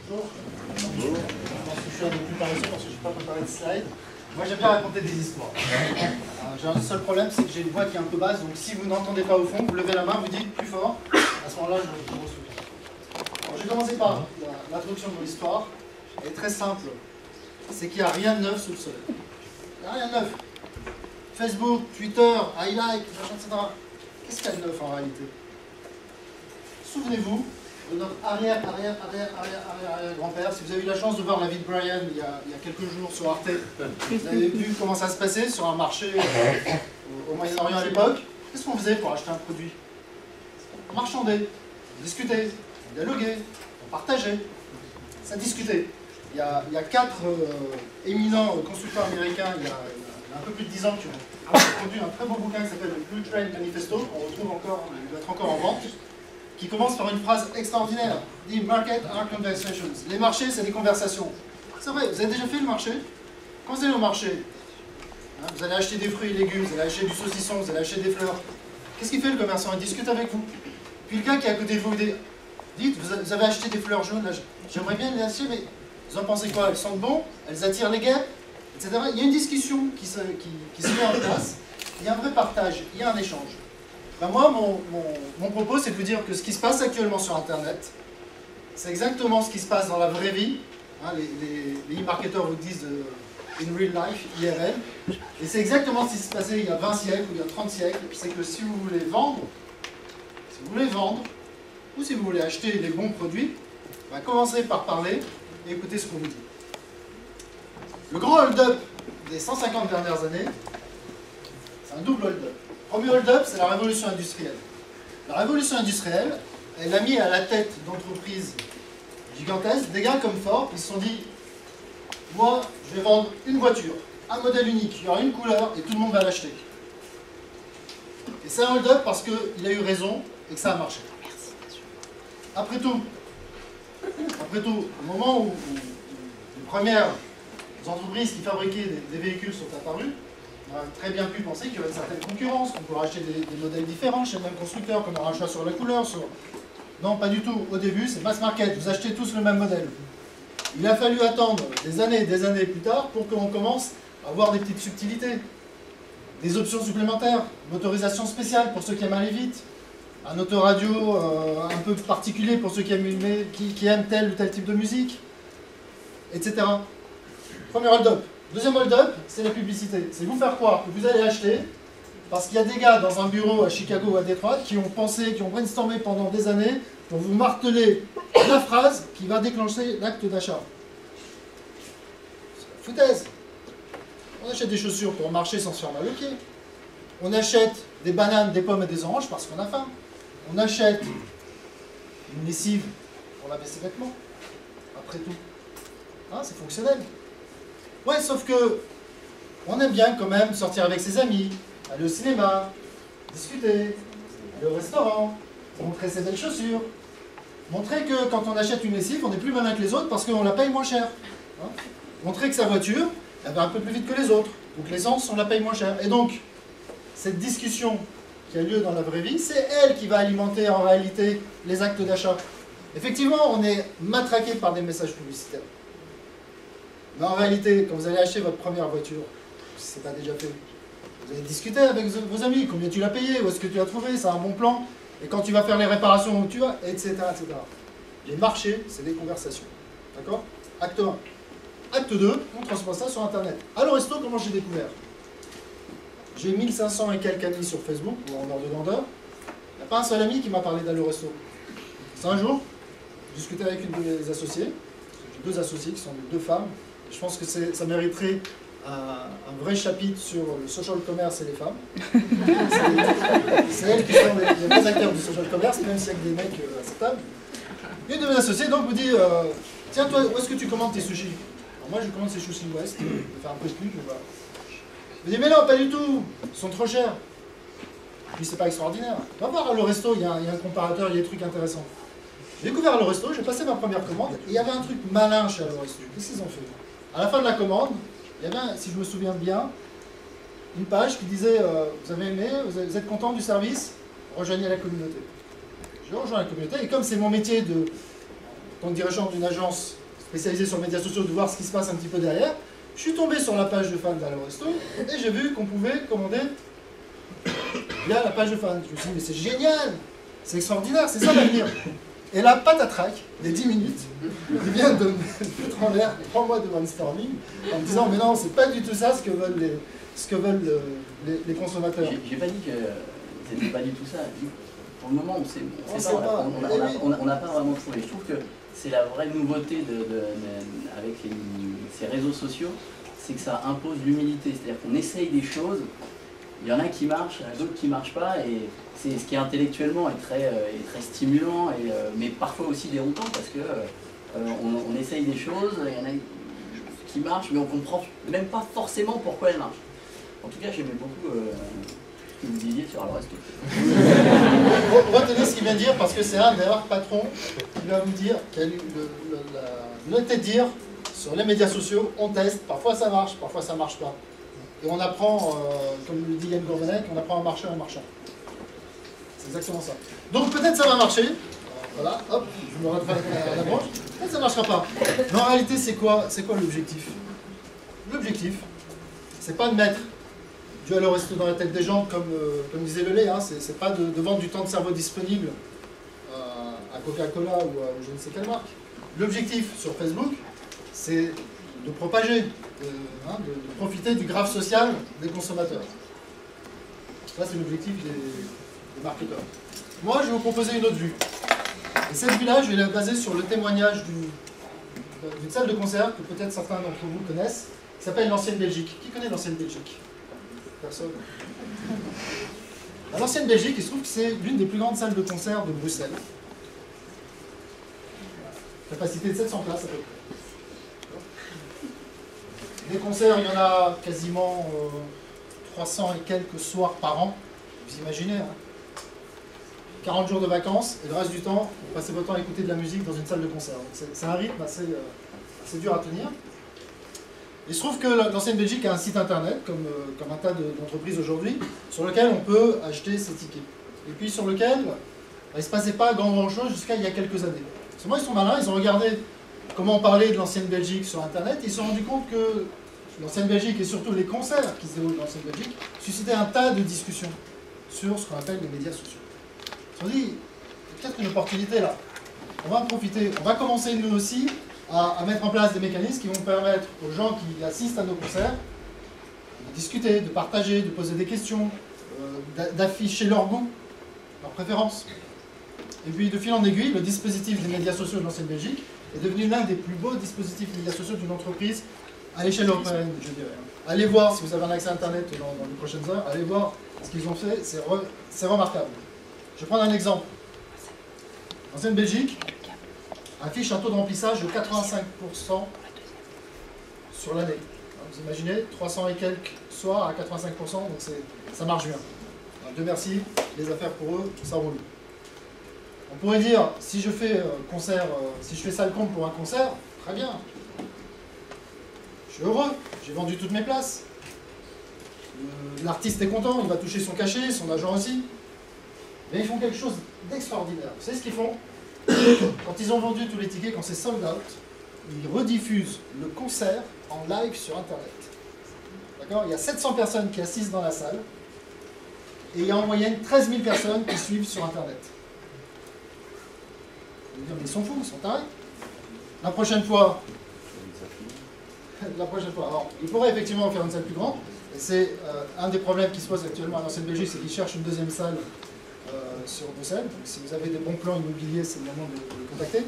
Bonjour. Bonjour. Je suis un peu plus paresseux parce que je n'ai pas préparé de slide. Moi j'aime bien raconter des histoires. J'ai un seul problème, c'est que j'ai une voix qui est un peu basse, donc si vous n'entendez pas au fond, vous levez la main, vous dites plus fort. À ce moment-là, je vous soutiens. Je vais commencer par l'introduction de mon histoire. Elle est très simple. C'est qu'il n'y a rien de neuf sous le soleil. Il n'y a rien de neuf. Facebook, Twitter, highlight, etc. Qu'est-ce qu'il y a de neuf en réalité? Souvenez-vous de notre arrière-grand-père. Si vous avez eu la chance de voir la vie de Brian il y a quelques jours sur Arte, vous avez vu comment ça se passait sur un marché au Moyen-Orient à l'époque. Qu'est-ce qu'on faisait pour acheter un produit? On marchandait, on discutait, on dialoguait, on partageait, ça discutait. Il y a 4 éminents constructeurs américains, il y a un peu plus de 10 ans, qui ont produit un très beau bouquin qui s'appelle le Blue Train Manifesto, qu'on retrouve encore, il doit être encore en vente, qui commence par une phrase extraordinaire. The market are conversations. Les marchés, c'est des conversations. C'est vrai, vous avez déjà fait le marché? Quand vous allez au marché, hein, vous allez acheter des fruits et légumes, vous allez acheter du saucisson, vous allez acheter des fleurs. Qu'est-ce qu'il fait le commerçant? Il discute avec vous. Puis le gars qui est à côté de vous, il dit, dites, vous avez acheté des fleurs jaunes, j'aimerais bien les acheter, mais vous en pensez quoi? Elles sentent bon? Elles attirent les guêpes? Etc. Il y a une discussion qui se met en place, il y a un vrai partage, il y a un échange. Ben moi, mon propos, c'est de vous dire que ce qui se passe actuellement sur Internet, c'est exactement ce qui se passe dans la vraie vie. Hein, les e-marketeurs vous disent in real life, IRL. Et c'est exactement ce qui se passait il y a 20 siècles ou il y a 30 siècles. C'est que si vous voulez vendre, ou si vous voulez acheter les bons produits, ben commencez par parler et écoutez ce qu'on vous dit. Le grand hold-up des 150 dernières années, c'est un double hold-up. Le premier hold-up, c'est la révolution industrielle. La révolution industrielle, elle a mis à la tête d'entreprises gigantesques des gars comme Ford, qui se sont dit, moi, je vais vendre une voiture, un modèle unique, il y aura une couleur et tout le monde va l'acheter. Et c'est un hold-up parce qu'il a eu raison et que ça a marché. Après tout, au moment où les premières entreprises qui fabriquaient des véhicules sont apparues, on a très bien pu penser qu'il y aurait une certaine concurrence, qu'on pourrait acheter des modèles différents chez le même constructeur, qu'on aura un choix sur la couleur. Non, pas du tout. Au début, c'est mass market, vous achetez tous le même modèle. Il a fallu attendre des années plus tard pour qu'on commence à avoir des petites subtilités, des options supplémentaires, une autorisation spéciale pour ceux qui aiment aller vite, un autoradio un peu particulier pour ceux qui aiment tel ou tel type de musique, etc. Premier hold-up. Deuxième hold-up, c'est la publicité. C'est vous faire croire que vous allez acheter parce qu'il y a des gars dans un bureau à Chicago ou à Détroit qui ont pensé, qui ont brainstormé pendant des années pour vous marteler la phrase qui va déclencher l'acte d'achat. C'est la foutaise. On achète des chaussures pour marcher sans se faire mal au pied. On achète des bananes, des pommes et des oranges parce qu'on a faim. On achète une lessive pour laver ses vêtements. Après tout. Hein, c'est fonctionnel. Ouais, sauf que on aime bien quand même sortir avec ses amis, aller au cinéma, discuter, aller au restaurant, montrer ses belles chaussures, montrer que quand on achète une lessive, on est plus malin que les autres parce qu'on la paye moins cher. Hein, montrer que sa voiture, elle va un peu plus vite que les autres, donc l'essence, on la paye moins cher. Et donc, cette discussion qui a lieu dans la vraie vie, c'est elle qui va alimenter en réalité les actes d'achat. Effectivement, on est matraqué par des messages publicitaires. Mais en réalité, quand vous allez acheter votre première voiture, si ce n'est pas déjà fait, vous allez discuter avec vos amis, combien tu l'as payé, où est-ce que tu l'as trouvé, c'est un bon plan, et quand tu vas faire les réparations où tu vas, etc., etc. Les marchés, c'est des conversations. D'accord? Acte 1. Acte 2, on transpose ça sur Internet. Allo Resto, comment j'ai découvert? J'ai 1500 et quelques amis sur Facebook, ou en ordre de grandeur. Il n'y a pas un seul ami qui m'a parlé d'Allo Resto. C'est un jour, je discutais avec une des associées, j'ai 2 associés qui sont 2 femmes. Je pense que ça mériterait un vrai chapitre sur le social commerce et les femmes. C'est elles qui sont les vrais acteurs du social commerce, même s'il y a que des mecs à cette table. Une de mes associés donc vous dit tiens, toi, où est-ce que tu commandes tes sushis? Alors moi, je commande ces sushis West, je vais faire un peu de pub, mais voilà. Je me dis mais non, pas du tout, ils sont trop chers. Puis c'est pas extraordinaire. Va voir à le resto, il y a un comparateur, il y a des trucs intéressants. J'ai découvert le resto, j'ai passé ma première commande, et il y avait un truc malin chez le resto. Qu'est-ce qu'ils ont fait? À la fin de la commande, il y avait, si je me souviens bien, une page qui disait vous avez aimé, vous êtes content du service, rejoignez la communauté. Je rejoins la communauté, et comme c'est mon métier de tant que dirigeant d'une agence spécialisée sur les médias sociaux, de voir ce qui se passe un petit peu derrière. Je suis tombé sur la page de fans d'Allo Resto et j'ai vu qu'on pouvait commander via la page de fans. Je me suis dit, mais c'est génial, c'est extraordinaire, c'est ça l'avenir. Et là, patatrac, les 10 minutes, il vient de me foutre en l'air 3 mois de brainstorming en me disant, mais non, c'est pas du tout ça ce que veulent les consommateurs. J'ai pas dit que c'était pas du tout ça. Pour le moment, on n'a pas vraiment trouvé. Je trouve que c'est la vraie nouveauté avec ces réseaux sociaux, c'est que ça impose l'humilité. C'est-à-dire qu'on essaye des choses, il y en a qui marchent, d'autres qui ne marchent pas, et c'est ce qui intellectuellement est très stimulant, mais parfois aussi déroutant, parce que on essaye des choses, il y en a qui marchent, mais on ne comprend même pas forcément pourquoi elles marchent. En tout cas, j'aimais beaucoup ce que vous disiez sur Allo Resto. Retenez ce qu'il vient de dire, parce que c'est un des rares patrons qui va vous dire, qui a eu l'honnêteté de dire, sur les médias sociaux, on teste, parfois ça marche pas. Et on apprend, comme le dit Yann Gourvenec, on apprend à marcher en marchant. C'est exactement ça. Donc peut-être ça va marcher, voilà, hop, je me rattrape à la branche, peut-être ça ne marchera pas. Mais en réalité, c'est quoi l'objectif? L'objectif, c'est pas de mettre du Allo Resto dans la tête des gens, comme disait Lelay, hein, c'est pas de vendre du temps de cerveau disponible à Coca-Cola ou à je ne sais quelle marque. L'objectif sur Facebook, c'est de propager, de profiter du graphe social des consommateurs. Ça, c'est l'objectif des marketeurs. Moi, je vais vous proposer une autre vue. Et cette vue-là, je vais la baser sur le témoignage d'une salle de concert que peut-être certains d'entre vous connaissent, qui s'appelle l'Ancienne Belgique. Qui connaît l'Ancienne Belgique? Personne. L'Ancienne Belgique, il se trouve que c'est l'une des plus grandes salles de concert de Bruxelles. Capacité de 700 places à peu près. Des concerts, il y en a quasiment 300 et quelques soirs par an. Vous imaginez, hein, 40 jours de vacances, et le reste du temps, vous passez votre temps à écouter de la musique dans une salle de concert. C'est un rythme assez dur à tenir. Il se trouve que l'Ancienne Belgique a un site internet, comme un tas d'entreprises aujourd'hui, sur lequel on peut acheter ses tickets. Et puis sur lequel il ne se passait pas grand-chose jusqu'à il y a quelques années. Moi, ils sont malins, ils ont regardé comment on parlait de l'Ancienne Belgique sur Internet, et ils se sont rendus compte que l'Ancienne Belgique, et surtout les concerts qui se déroulent dans l'Ancienne Belgique, suscitaient un tas de discussions sur ce qu'on appelle les médias sociaux. Ils se sont dit, il y a peut-être une opportunité là. On va en profiter, on va commencer nous aussi à mettre en place des mécanismes qui vont permettre aux gens qui assistent à nos concerts de discuter, de partager, de poser des questions, d'afficher leur goût, leurs préférences. Et puis de fil en aiguille, le dispositif des médias sociaux de l'Ancienne Belgique est devenu l'un des plus beaux dispositifs de médias sociaux d'une entreprise à l'échelle européenne, je dirais. Allez voir, si vous avez un accès à Internet dans les prochaines heures, allez voir ce qu'ils ont fait, c'est remarquable. Je vais prendre un exemple. L'Ancienne Belgique affiche un taux de remplissage de 85% sur l'année. Vous imaginez, 300 et quelques soirs à 85%, donc ça marche bien. Alors, Dieu merci, les affaires pour eux, ça roule. On pourrait dire, si je fais si je fais ça le compte pour un concert, très bien. Je suis heureux, j'ai vendu toutes mes places. L'artiste est content, il va toucher son cachet, son agent aussi. Mais ils font quelque chose d'extraordinaire. Vous savez ce qu'ils font? Quand ils ont vendu tous les tickets, quand c'est sold out, ils rediffusent le concert en live sur Internet. D'accord? Il y a 700 personnes qui assistent dans la salle, et il y a en moyenne 13 000 personnes qui suivent sur Internet. Vous allez dire, mais ils sont fous, ils sont tarés. La prochaine fois, alors, il pourrait effectivement faire une salle plus grande, et c'est un des problèmes qui se pose actuellement à l'Ancienne Belgique, c'est qu'ils cherchent une deuxième salle sur Bruxelles. Donc si vous avez des bons plans immobiliers, c'est le moment de les contacter.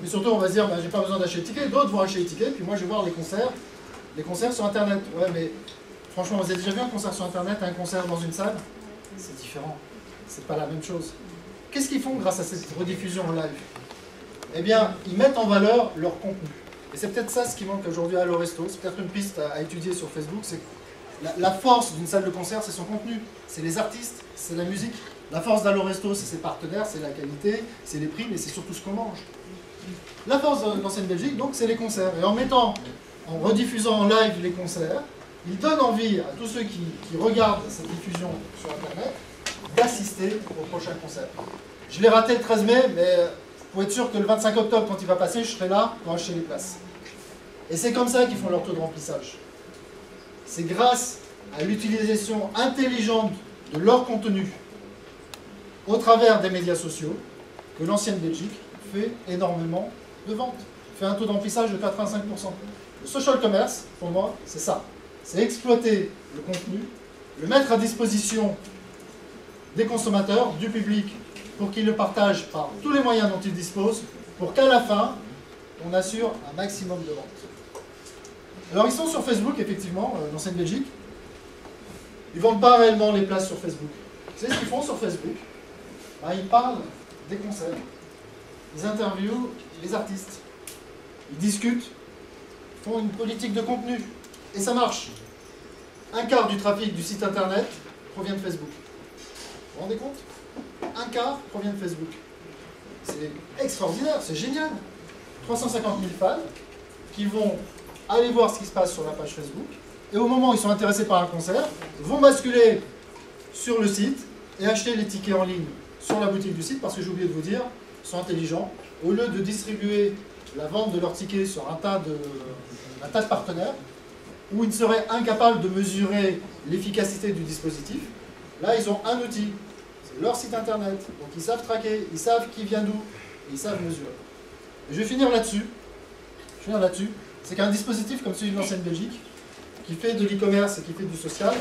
Mais surtout, on va se dire, bah, j'ai pas besoin d'acheter les tickets, d'autres vont acheter les tickets, puis moi je vais voir les concerts sur Internet. Ouais, mais franchement, vous avez déjà vu un concert sur Internet, un concert dans une salle? C'est différent, c'est pas la même chose. Qu'est-ce qu'ils font grâce à cette rediffusion en live? Eh bien, ils mettent en valeur leur contenu. Et c'est peut-être ça ce qui manque aujourd'hui à Allo Resto, c'est peut-être une piste à étudier sur Facebook, c'est la force d'une salle de concert, c'est son contenu, c'est les artistes, c'est la musique. La force d'Allo Resto, c'est ses partenaires, c'est la qualité, c'est les prix, mais c'est surtout ce qu'on mange. La force de l'Ancienne Belgique, donc, c'est les concerts. Et en rediffusant en live les concerts, ils donnent envie à tous ceux qui regardent cette diffusion sur Internet d'assister au prochain concert. Je l'ai raté le 13 mai, mais pour être sûr que le 25 octobre, quand il va passer, je serai là pour acheter les places. Et c'est comme ça qu'ils font leur taux de remplissage. C'est grâce à l'utilisation intelligente de leur contenu au travers des médias sociaux que l'ancienne Belgique fait énormément de ventes, fait un taux de remplissage de 85%. Le social commerce, pour moi, c'est ça. C'est exploiter le contenu, le mettre à disposition des consommateurs, du public, pour qu'ils le partagent par tous les moyens dont ils disposent, pour qu'à la fin, on assure un maximum de ventes. Alors ils sont sur Facebook, effectivement, l'ancienne Belgique. Ils ne vendent pas réellement les places sur Facebook. Vous savez ce qu'ils font sur Facebook? Ils parlent des concerts, ils interviewent les artistes, ils discutent, font une politique de contenu, et ça marche. Un quart du trafic du site internet provient de Facebook. Vous vous rendez compte? Un quart provient de Facebook. C'est extraordinaire, c'est génial. 350 000 fans qui vont aller voir ce qui se passe sur la page Facebook, et au moment où ils sont intéressés par un concert, vont basculer sur le site et acheter les tickets en ligne sur la boutique du site, parce que j'ai oublié de vous dire, ils sont intelligents. Au lieu de distribuer la vente de leurs tickets sur un tas de partenaires, où ils seraient incapables de mesurer l'efficacité du dispositif, là ils ont un outil, c'est leur site internet, donc ils savent traquer, ils savent qui vient d'où, et ils savent mesurer. Et je vais finir là-dessus, c'est qu'un dispositif comme celui de l'ancienne Belgique, qui fait de l'e-commerce et qui fait du social,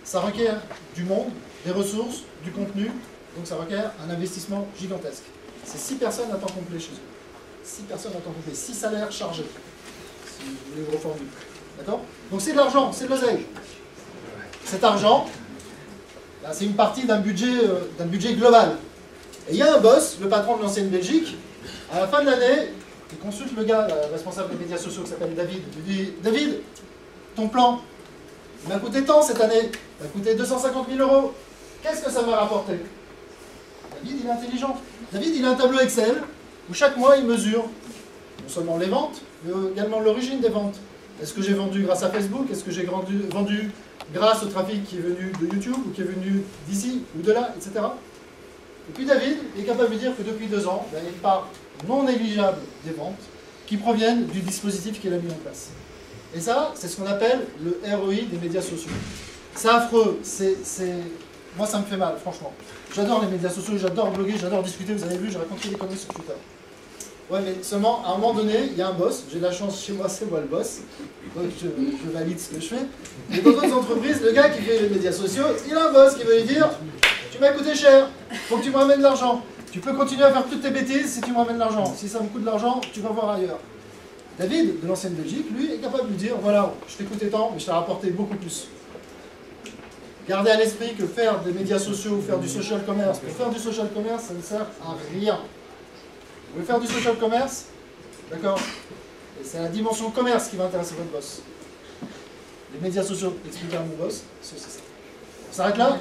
ça requiert du monde, des ressources, du contenu, donc ça requiert un investissement gigantesque. C'est 6 personnes à temps complet chez eux. 6 personnes à temps complet, 6 salaires chargés, si vous voulez vous reformuler. D'accord? Donc c'est de l'argent, c'est de l'oseille. Cet argent, c'est une partie d'un budget global. Et il y a un boss, le patron de l'ancienne Belgique, à la fin de l'année, il consulte le gars, le responsable des médias sociaux qui s'appelle David. Il lui dit, David, ton plan, il m'a coûté tant cette année, il m'a coûté 250 000 €. Qu'est-ce que ça m'a rapporté? David, il est intelligent. David, il a un tableau Excel où chaque mois, il mesure non seulement les ventes, mais également l'origine des ventes. Est-ce que j'ai vendu grâce à Facebook? Est-ce que j'ai vendu grâce au trafic qui est venu de YouTube, ou qui est venu d'ici, ou de là, etc. Et puis David est capable de dire que depuis 2 ans, il y a une part non négligeable des ventes qui proviennent du dispositif qu'il a mis en place. Et ça, c'est ce qu'on appelle le ROI des médias sociaux. C'est affreux, moi ça me fait mal, franchement. J'adore les médias sociaux, j'adore bloguer, j'adore discuter, vous avez vu, j'ai raconté des conneries sur Twitter. Ouais, mais seulement, à un moment donné, il y a un boss, j'ai de la chance, chez moi, c'est moi le boss, donc je valide ce que je fais. Et dans d'autres entreprises, le gars qui fait les médias sociaux, il a un boss qui veut lui dire « Tu m'as coûté cher, faut que tu me ramènes de l'argent. Tu peux continuer à faire toutes tes bêtises si tu me ramènes de l'argent. Si ça me coûte de l'argent, tu vas voir ailleurs. » David, de l'ancienne Belgique, lui, est capable de lui dire « Voilà, je t'ai coûté tant, mais je t'ai rapporté beaucoup plus. » Gardez à l'esprit que faire des médias sociaux ou faire du social commerce, pour faire du social commerce, ça ne sert à rien. Vous voulez faire du social commerce? D'accord? Et c'est la dimension commerce qui va intéresser votre boss. Les médias sociaux, expliquez à mon boss, c'est ça. On s'arrête là?